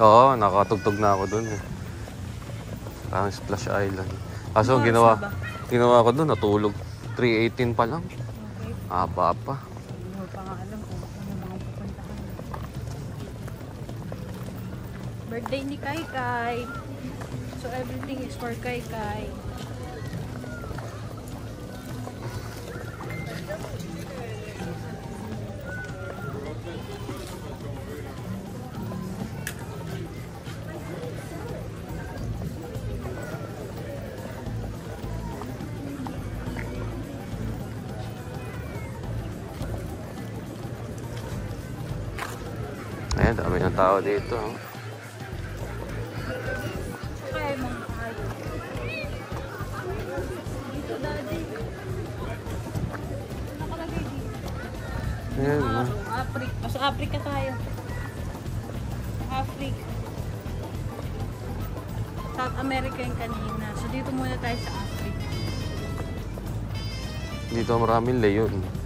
Oo, nakatugtog na ako dun eh. Parang Splash Island. Kaso ginawa ko dun, natulog. 3:18 pa lang. Okay. Haba pa. Hindi mo pa nga alam kung ano mga pupuntahan. Birthday ni Kai Kai. So everything is for Kai Kai. Ayan, dami ng tao dito. Kaya mga kayo. Dito daddy. Nakalagay dito. Ayan, no? Africa. Sa Africa tayo. Africa. South America yung kanina. So dito muna tayo sa Africa. Dito maraming leyon.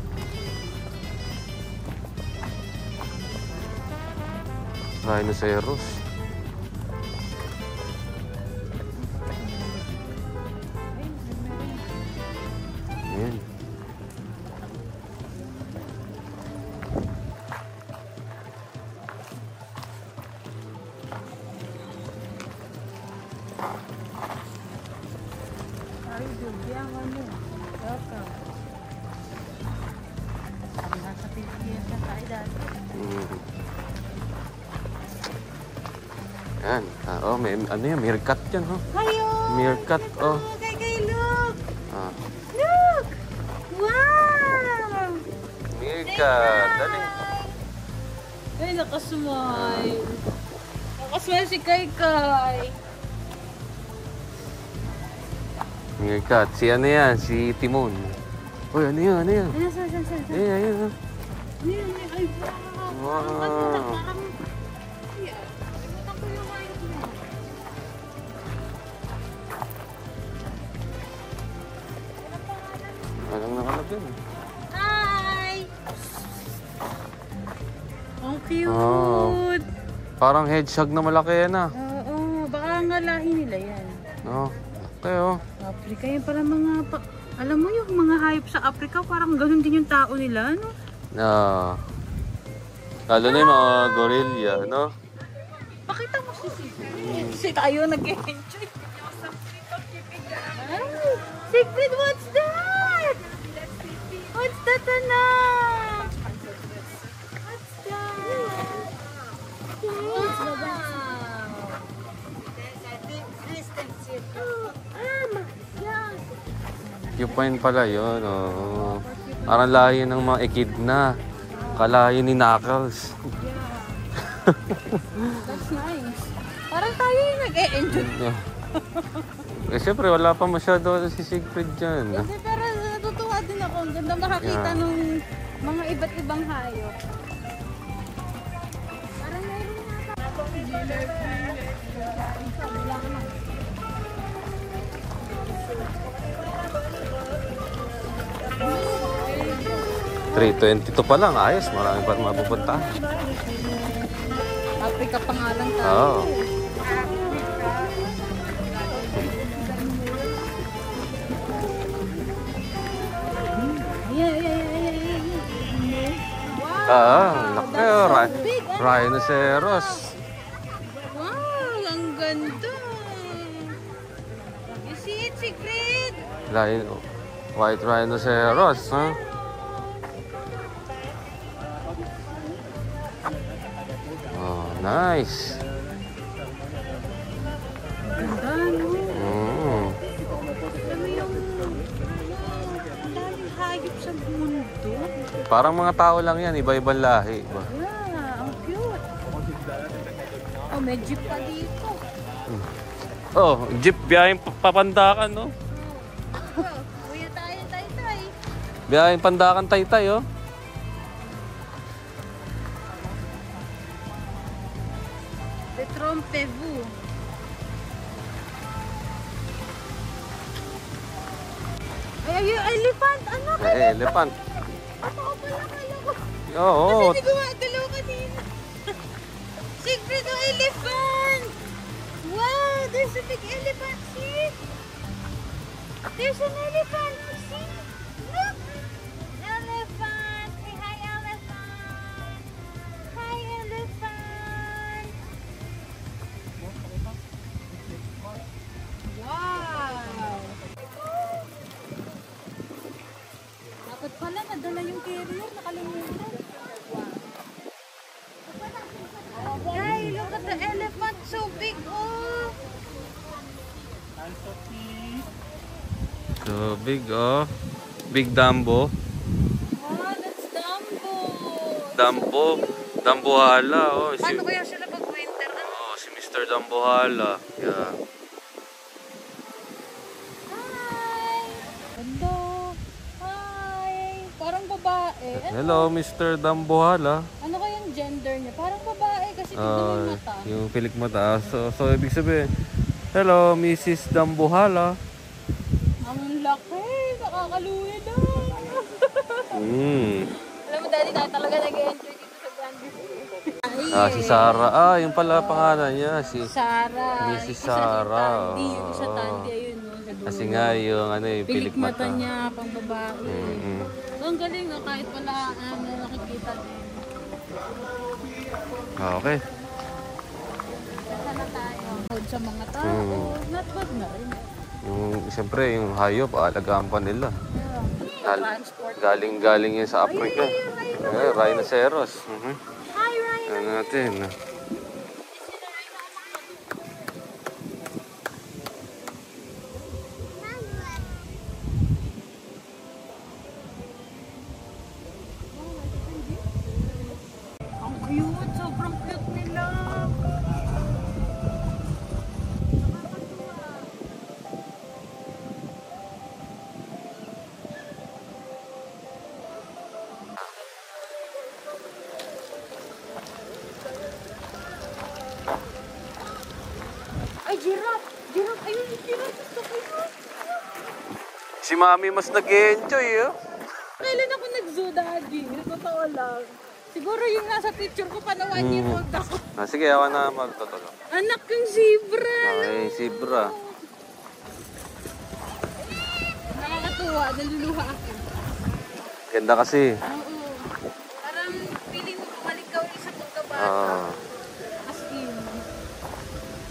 Rhinoceros. Ayan. Ay, dugyang ano. Welcome. Nasa Pilipinas na tayo dati. Ayan. Oh, may ano yan, meerkat yan, oh. Hayo! Meerkat, oh. Kay, look! Ah, Look! Wow! meerkat. Dali. Ay, nakasmile. Nakasmile si Kai Kai. Meerkat. Si ano yan? Si Timon. Uy, ano yan? Ano yan? Ano, saan? Ayan, ayan, oh. Ano yun? Ay, wow! Wow. Parang... Ayan. Nakalimutan ko yung wine niya. Walang nakalap yan. Hi! Ang cute! Oh. Parang hedgehog na malaki yan, ah. Oo, baka nga lahi nila yan. Oh, okay, oh. Africa yung parang mga... alam mo yung mga hayop sa Africa, parang ganun din yung tao nila, no? Ah. Lalo na yung mga gorilla, no? Pakita mo si Sigrid. Kasi tayo nag-enjoy. Ay, Sigrid, what's that? What's that, anak? What's that? Wow! Cupine pala yun, oh. Parang layo ng mga echidna. Kalayo ni Knuckles. That's nice. Parang tayo yung nag-e-enjoy. Eh, syempre, wala pa masyado si Siegfried dyan. Kasi pero natutuwa din ako. Ang ganda makakita nung mga iba't ibang hayop. Parang mayroon nga 3:22 pa lang, ayos. Marami pa mapupunta. Africa pa nga lang tayo. Oo. Laki. Rhinoceros. Wow, ang ganda. You see it, Sigrid? White rhinoceros, ha? Oh, nice. Ganda, no? Alam mo yung... Ang daming hayop sa mundo. Parang mga tao lang yan, iba-ibang lahi. Yeah, ang cute. Oh, may jeep pa dito. Oh, jeep, biyaheng papandakan, no? Oh, kuya tayo, tay-tay. Biyaheng pandakan taytay, oh. Trompez-vous. Ay, yung elephant. Anak, Elephant. ako pala kala ko. Oo. Kasi hindi ko magalaw kanina. Siegfried, oh, elephant! Wow, there's a big elephant, see? There's an elephant, see? Look! Elephant! Say hi, elephant! Hi, elephant! Wow! Dapat pala nadala yung carrier, nakalimutan. Hey, look at the elephant, so big, oh! So big, oh. Big Dumbo. Oh, that's Dumbo. Dumbohala, oh. Paano kaya sila pag winter? Oh, si Mr. Dumbohala. Yeah. Hi! Hello! Hi! Parang babae. Hello, Mr. Dumbohala. Ano kayang gender niya? Parang babae kasi tignan mo yung mata. Yung pilik mata. So ibig sabihin, hello, Mrs. Dumbohala. Ang laki! Nakakaluwi na! Alam mo, daddy, tayo talaga nag-enjoy dito sa Grande View. Si Sarah. Yung pala pangalan niya. Si Sarah. Mrs. Isa Sarah. Tandy. Yung isa Tandy, ayun, no, sa dulo. Kasi nga yung Pilik mata niya, pang babae. Mm-hmm. So, ang galing, kahit wala nakikita din. Okay. Sana tayo. Sa mga tao, not bad na rin. Siyempre, yung hayop, alagaan pa nila. Transport. Galing yan sa Africa. Rhinoceros. Hi, Ryan! Ano natin? Ang cute! Sobrang cute nila! Ay, giraffe! Giraffe! Ayun, giraffe! Gusto ko yun! Si Mami mas nag-enjoy, oh. Kailan ako nag-zoo, daddy? Totoo lang. Siguro yung nasa picture ko pa na 1 year old ako. Sige, ako na magtutulog. Anak yung zebra! Okay, zebra. Nakakatuwa, naluluha ako. Ganda kasi. Oo. Parang feeling mo bumalik ka ulit sa pagkabata. As in.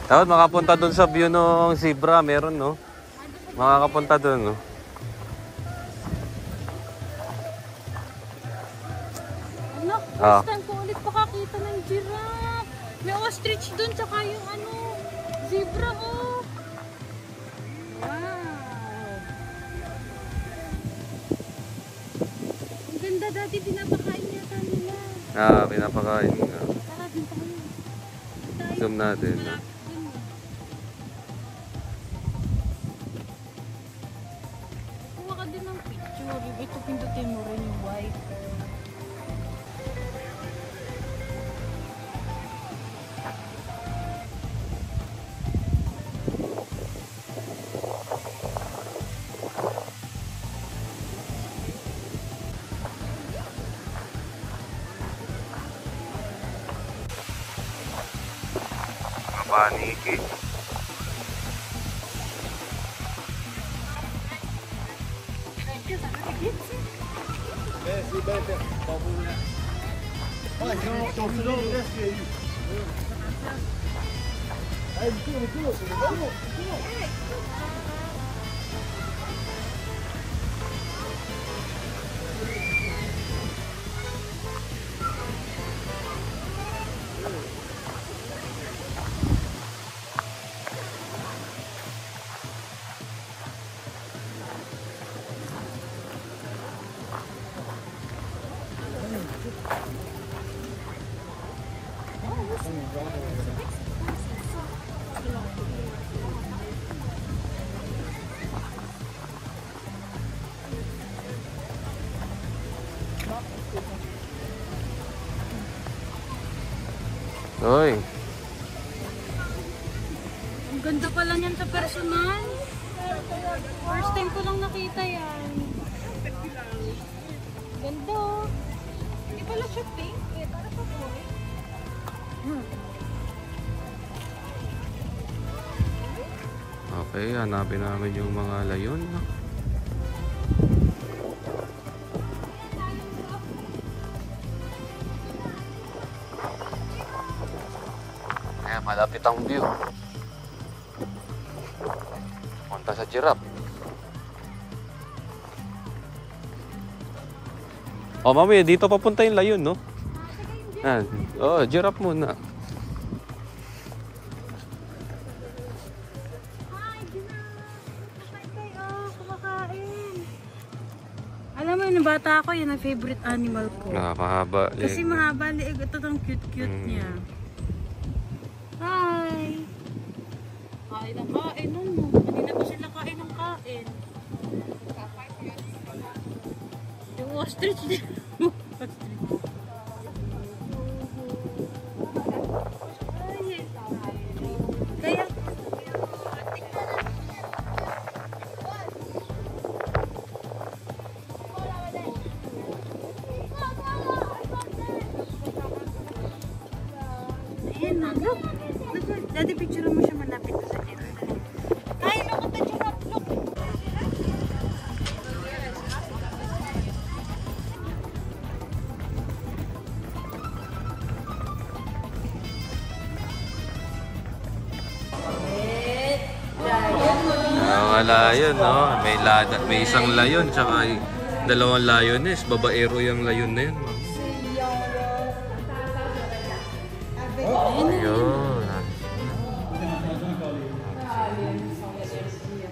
Dapat makapunta dun sa view ng zebra, meron, no? Makakapunta dun, no? Anak, first time ko ulit makakita ng giraffe. May ostrich dun, tsaka yung zebra, oh. Wow. Ang ganda, dati pinapakain yata nila. Pinapakain nga. Tara, din tayo. Zoom natin. Malapit dun, eh. Kuha ka din ng picture. Ito, pindutin mo rin yung white. Paniki. Hoy. Ang ganda pa lang yan sa personal. First time ko lang nakita yan. Ganda. Hindi pala siya pink eh. Para pa boy. Okay, hanapin namin yung mga layon. Ayan, malapit ang view. Punta sa giraffe. Oh, mami, dito papunta yung layon, no? Yan. Oh, giraffe muna. Alam mo yun, bata ako, yun ang favorite animal ko. Mahaba. Kasi mahaba liig. Ito tong cute-cute niya. Hi! Kain ng kain nun mo. Kanina pa sila kain ng kain. Yung ostrich din. Kaya ayan na, look. Daddy, picture mo siya malapit sa giraffe. Ay, look at the giraffe, look. Mga layon, no? May isang layon, tsaka dalawang layones. Babaero yung layon na yun, ma'am. Ayun.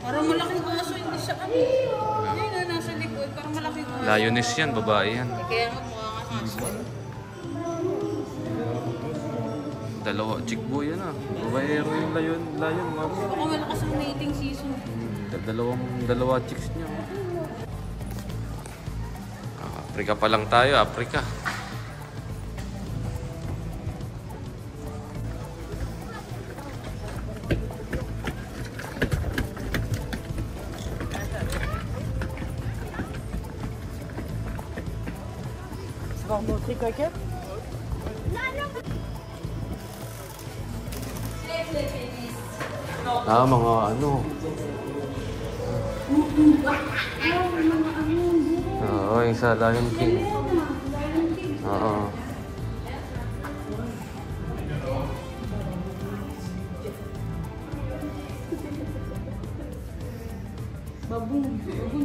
Parang malaking aso, hindi siya kami. Yun na, nasa likod. Parang malaking aso. Layones yan, babae yan. Kaya nga mukha kang aso. Dalawa, chikbo yan ah. Babaero yung layon, ma'am. Baka malakas ang mating season. Dalawa chicks niya. Africa pa lang tayo, Africa. Mga ano. Oo, yung sa Lion King. Oo. Baboon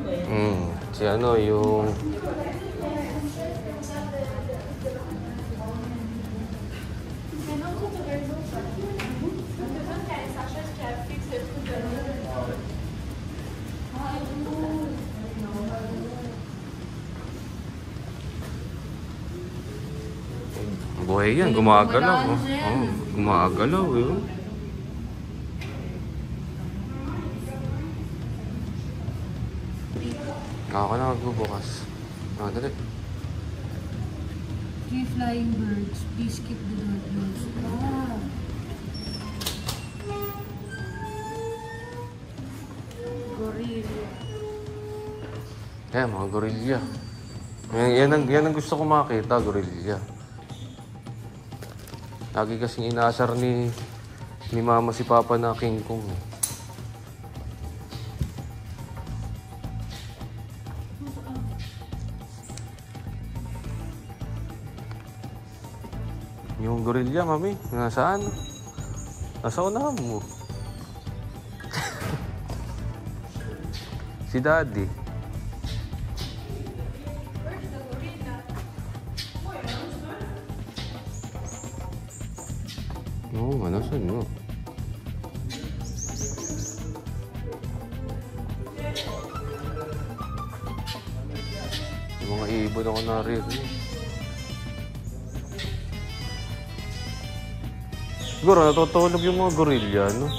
ba yan? Si ano, yung... Buhay yan, gumagalaw. Gumagalaw yun. Ako na magbubukas. Dali. Three flying birds. Please keep the door closed. Ah. Gorilla. Kaya mga gorilla. Yan ang gusto ko makita, gorilla. Lagi kasing inaasar ni mama si papa na King Kong. Yung gorilla, mami, nasaan? Nasa unahan mo. Si daddy. Oo, nasaan mo? Yung mga ibon ako naririnig. Siguro natutulog yung mga gorilla, no?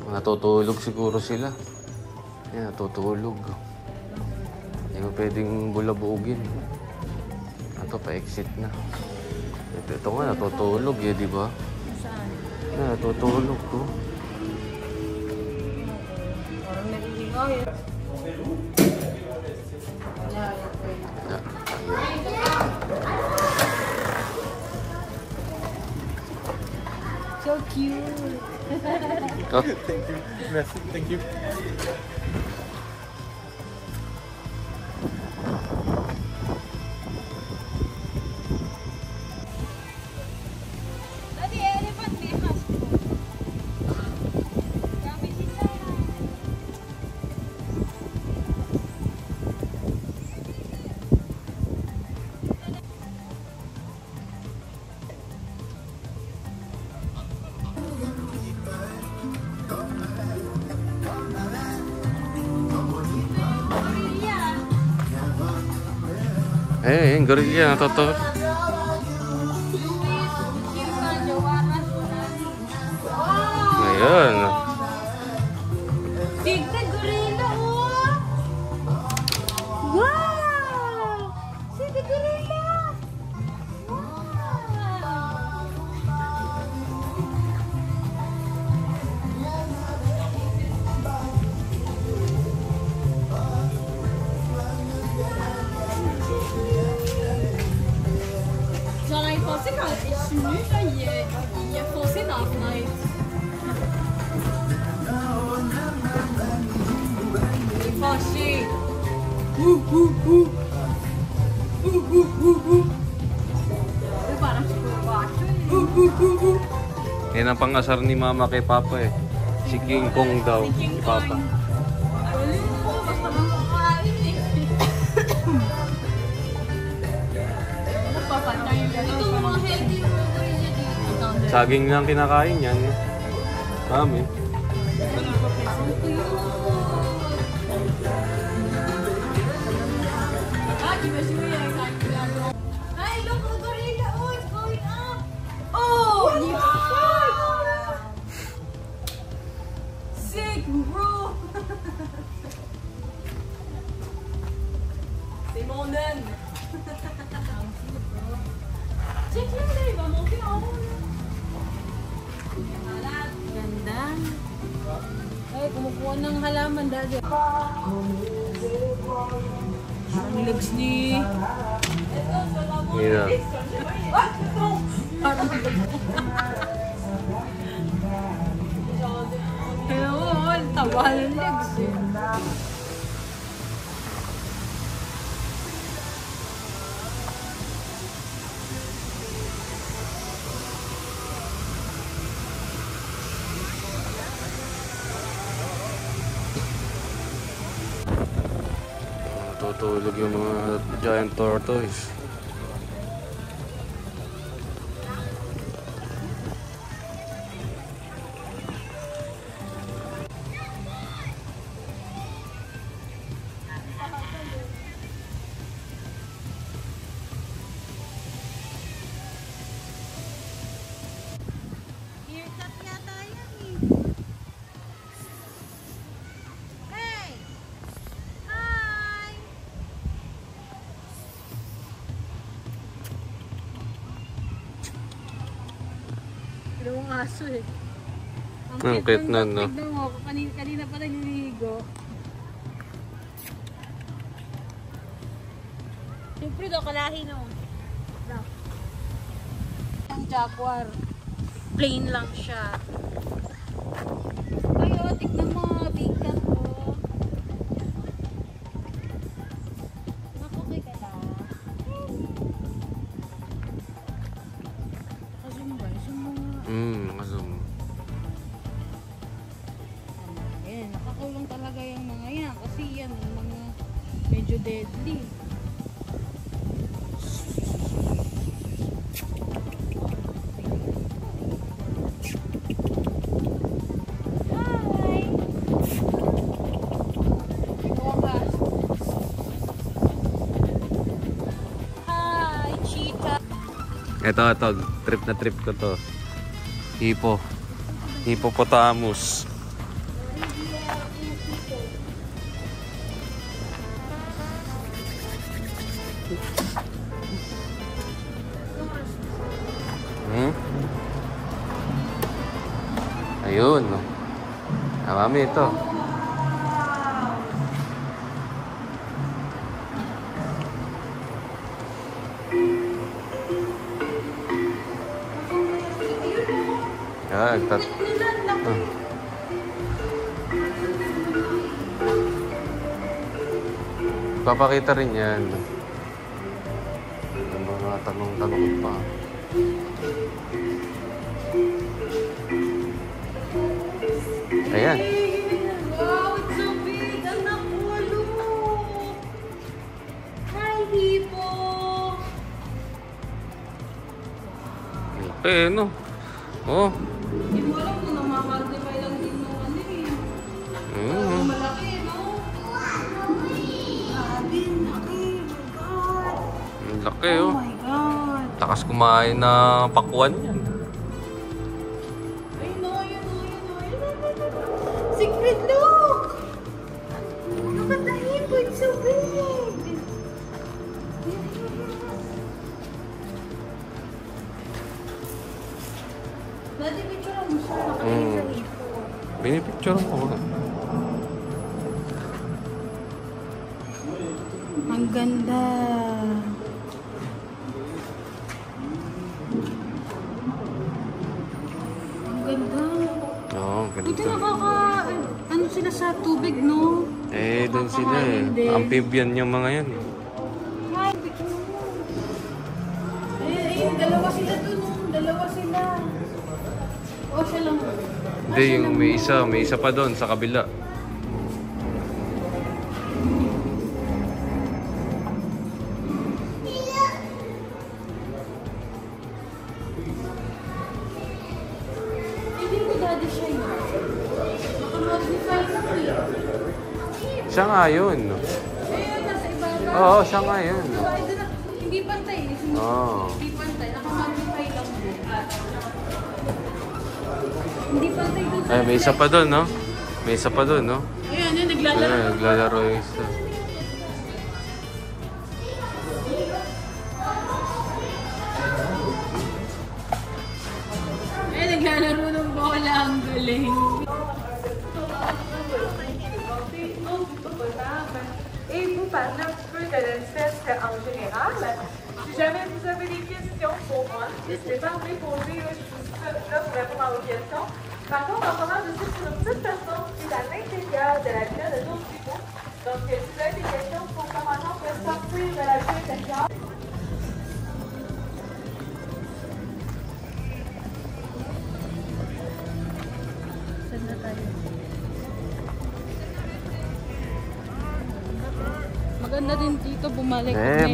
Natutulog siguro sila. Yan, natutulog. Hindi mo pwedeng bulabugin. Ito, pa-exit na. Ito nga, natutulog eh, di ba? Saan? Natutulog to. Parang nag-iingaw eh. So cute. Oh, Thank you. Merci. Thank you. Daddy, elephant may hasko. Grabe si Sarah. eh, yung gorilla, natutulog. Ngayon. Big na gorilla, oh! Wow! See the gorilla! Wow! J'en ai pensé quand je suis venue, là, il a foncé dans la fenêtre. Il est fâché. Uy, parang si Kuya Bacho eh. Yan ang pangasar ni Mama kay Papa eh. Si King Kong daw, Si King ni Papa. Kong. Wala po, basta lang kumain eh. Magpapantay yung gano'n. Ito mga healthy yung mga gorilla dito. Saging lang kinakain yan. Mami. Hey, look, a gorilla! Oh, it's going up! Oh, yeah! Sick, bro! C'est mon naine! Check yun, il va monter en haut, là. Ganda. Ay, kumukuha ng halaman, daddy. Parang legs ni... Yan. Parang kaya mo, taba ng legs eh. Tutulog yung mga giant tortoise. Haircut yata yan eh. Hey! Hi! Dalawang aso eh. Ang cute nun, no? Tignan mo, kanina pa naliligo. Siyempre daw, kalahi no. Ang jaguar. Plain lang siya. Ay, oh, tignan mo, big cat oh. Nakukay ka na. Zoom ba? Zoom mo nga. Zoom. Ayan, nakakulong talaga yung mga yan. Kasi yan, yung mga medyo deadly. Hi! Ito ang aso. Hi, cheetah! Ito. Trip na trip ko to. Hippopotamus. Hmm? Ayun. Mami, ito. Nagtat... Papakita rin yan. Ang mga tanong-tanong pa. Ayan. Wow, it's so big! Anak ko, look! Hi, Hippo! Eh, no? Oh. Hindi mo alam kung namamagnify lang din ng ano eh. Malaki, no? Grabe, laki. Oh my God. Ang laki, Oh oh. my God. Takas kumain na pakwan yan. Ayun o, ayun o, ayun o, ayun o. Secret, look! Look at the hippo, it's so big! Dati picture mo siya, nakain sa hippo. Binipicture mo. Ang ganda. Ang ganda. Oo, Buti ganito. ano sila sa tubig, no? Eh, doon sila eh. Nakakain din. Amphibian yung mga yan. Ay, bigyan mo. Ayun, dalawa sila dun, no? Dalawa sila. O, siya lang. Hindi, yung may isa pa doon sa kabila. Hindi ko daddy siya yun. Naka-magnify sa Siya nga yun. ayun, nasa ibaba. Oo, siya nga yun. Diba, ito na, hindi pantay. Oo. Hindi pantay. Naka-magnify lang din. Hindi pantay dun sa... Ay, may isa pa doon, no? May isa pa doon, no? Ayan, yun, naglalaro. Ay, naglalaro yung isa. Ay, naglalaro ng bola. Ang galing. Et vous parlez un petit peu de l'inceste en général. Si jamais vous avez des questions pour moi, n'hésitez pas à me les poser. Je suis là pour répondre à vos questions. Par contre, en ce moment, je suis sur une petite personne qui est à l'intérieur de la ville de Tours-du-Cou. Donc, si vous avez des questions, pour commencer, on peut sortir de la ville intérieure. Saan na tayo? Maganda din dito bumalik. Eh,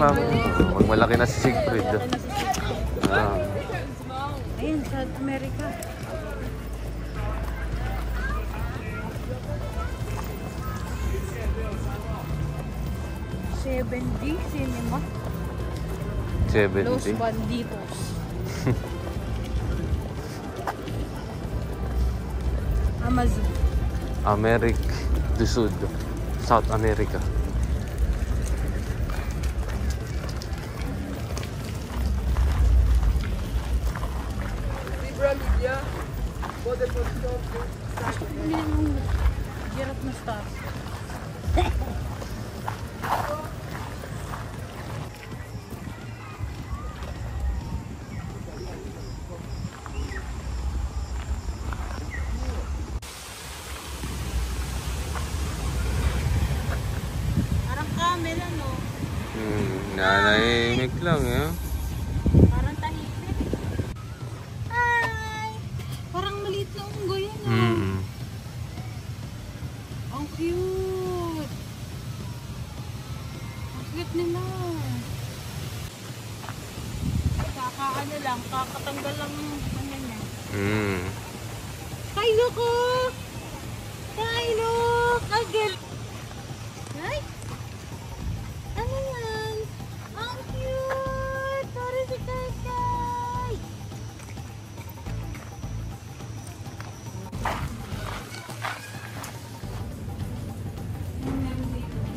magmalaki na si Siegfried. Ah. Ayun, South America. $7D Cinema. Los 70. Banditos. Amazon. America do Sud. South America. Gusto ko bumili ng giraffe na stars. Parang camel, ano? Nanahimik lang, eh. Parang tahimik. Hi! Parang maliit na unggoy yan, no? Ang cute! Ang cute nila. Kakaano lang, kakatanggal lang ng ano niya. Hi, look! Oh! Hi, look! Ang galing! Hi! Ano yan? Ang cute! Sorry si Kakay!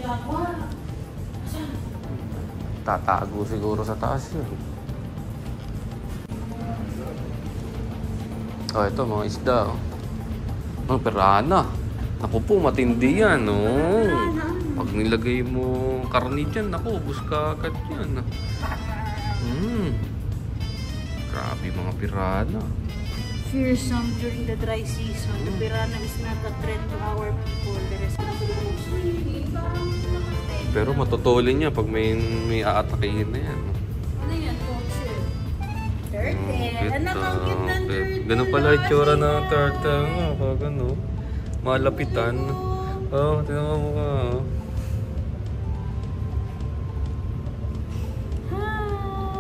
Jaguar! Tatago siguro sa taas yun. Oh, ito mga isda. Oh. Ang pirana. Naku po, matindi yan. Oh. Pag nilagay mo karni dyan, naku, ubus ka agad yan. Grabe mga pirana. Fearsome during the dry season. The piranha is not a threat to our people. The rest Pero matutulin niya pag may aatakihin na yan. ano yan? Torture. Turtle. Anak, ang cute ng turtle. Ganun pala yung tsura ng turtle. Pag ano, malapitan. Oh, tingnan mo ka.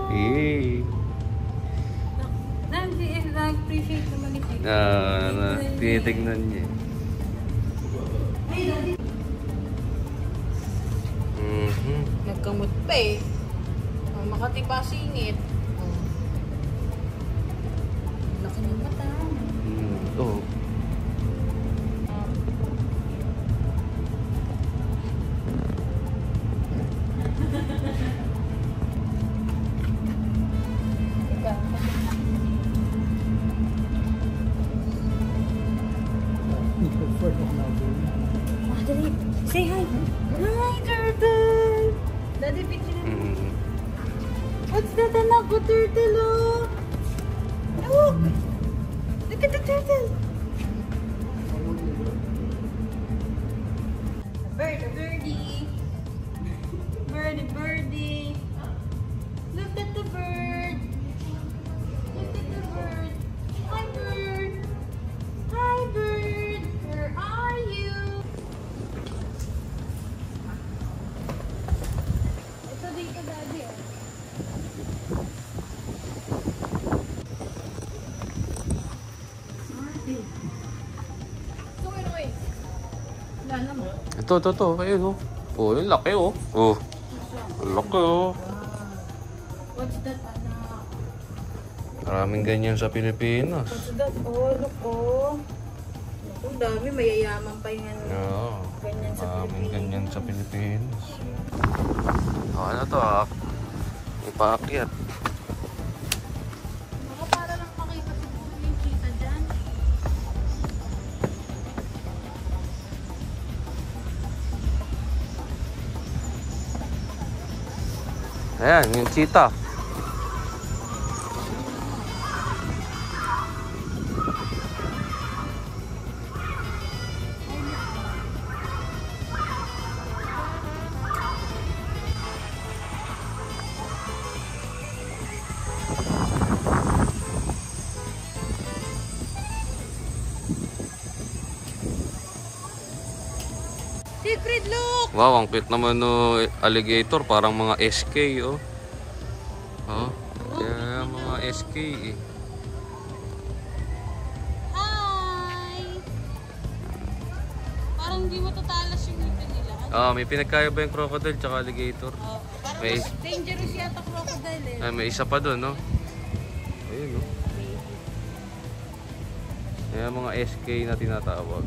Hey. Na-appreciate naman ni Pig. Tinitignan niya. Nagkamot pa eh. Makati pa singit. Laki ng mata. Oh. Daddy, say hi. Hi, turtle. Daddy, picture na. What's that, anak ko, turtle, oh? Look! Look at the turtle. Birdie. Birdie. Look at the bird. Look at the bird. Hi, bird. Hi, bird. Where are you? Ito dito, Daddy, oh. Wala naman. Ito. Ayun, oh. Oh, yung laki, oh. Oh. Ang laki, oh. What's that, anak? Maraming ganyan sa Pilipinas. What's that? Oh, look, oh. Ang dami, mayayaman pa yung ano. Oo. Ganyan sa Maraming Pilipinas. ganyan sa Pilipinas. Oh, ano to, ah? Ipaakyat. Baka para lang makita siguro yung kita dyan. Ayan, yung cheetah. Secret, look! Wow, ang cute naman no alligator, parang mga SK, oh. Oh, yeah, mga SK eh. Hi! Parang hindi mo tatalas yung ngipin nila. Ah, may pinagkaya ba yung crocodile tsaka alligator? Oh, parang May- mas dangerous yata crocodile eh. Ay, may isa pa doon, no? Ayun, no? Kaya mga SK na tinatawag.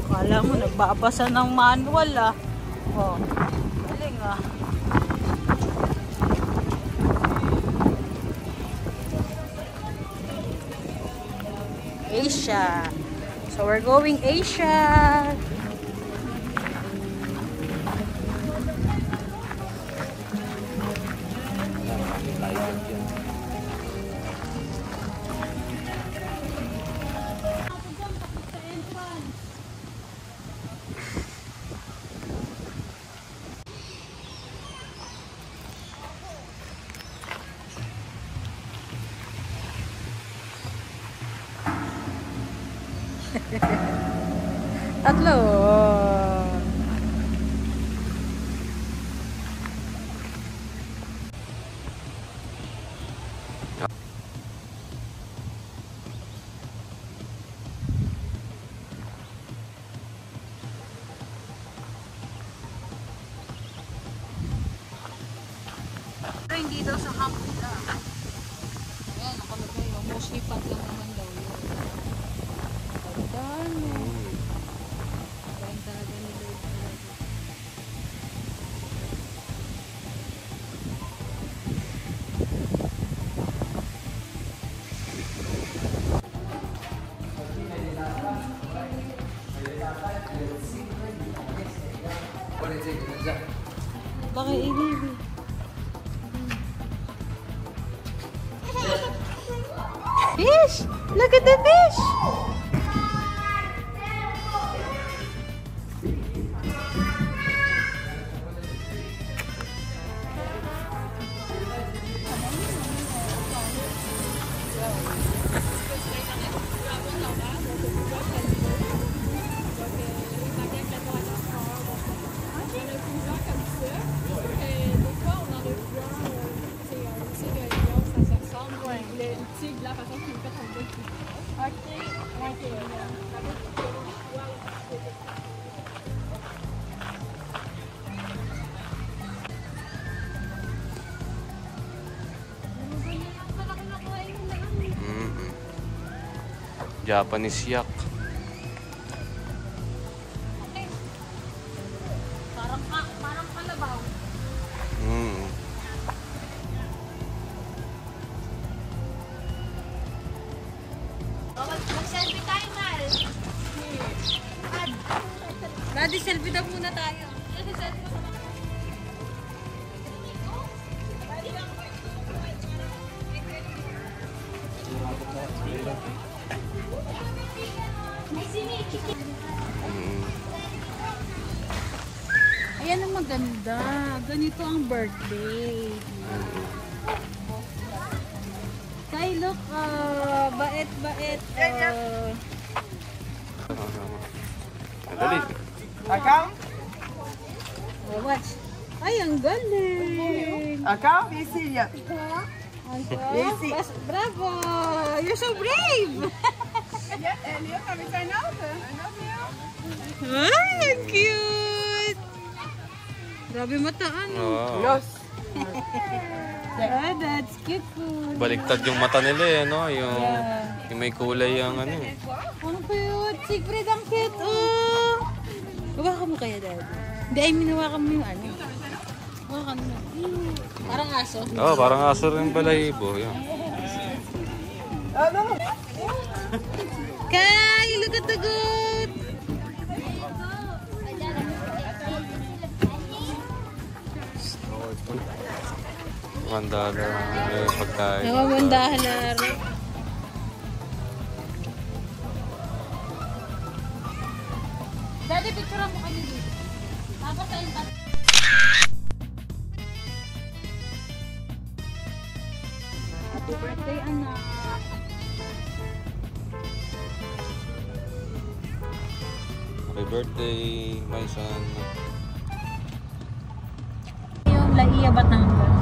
Kala mo, nagbabasa ng manual ah. Oh, galing ah. Asia. So we're going Asia. Tatlo. Pero hindi Sipat lang naman daw yun. Pagdaan mo. Parang talaga ni Lord talaga. Baka i-baby. Fish! Look at the fish! Japanese yak. Parang kalabaw. Mag-selfie tayo, Mal. Daddy, selfie daw muna tayo. Ayan ang maganda. Ganito ang birthday. Kay, look, bait-bait. Dali. Watch. Ay, ang galing. Acá, Cecilia. Easy. Bravo! You're so brave! Ay, ang cute! Grabe mataan. Oh. Ah, that's cute food. Baliktad yung mata nila eh, no? Yeah. Yung may kulay yung ano. Ang cute. Siegfried, ang cute. Oh! Hawakan mo kaya, Daddy. Hindi, I mean, hawakan mo yung ano. Hawakan mo. Parang aso. Oh, parang aso rin balahibo. Yan. Kay, look at the goat! Manda na yung pagkain. Nakamandahan na rin. Daddy, picture mo kami dito. Tapos ayun pa. Happy birthday, anak. Happy birthday, my son. Yung Laia, Batangas.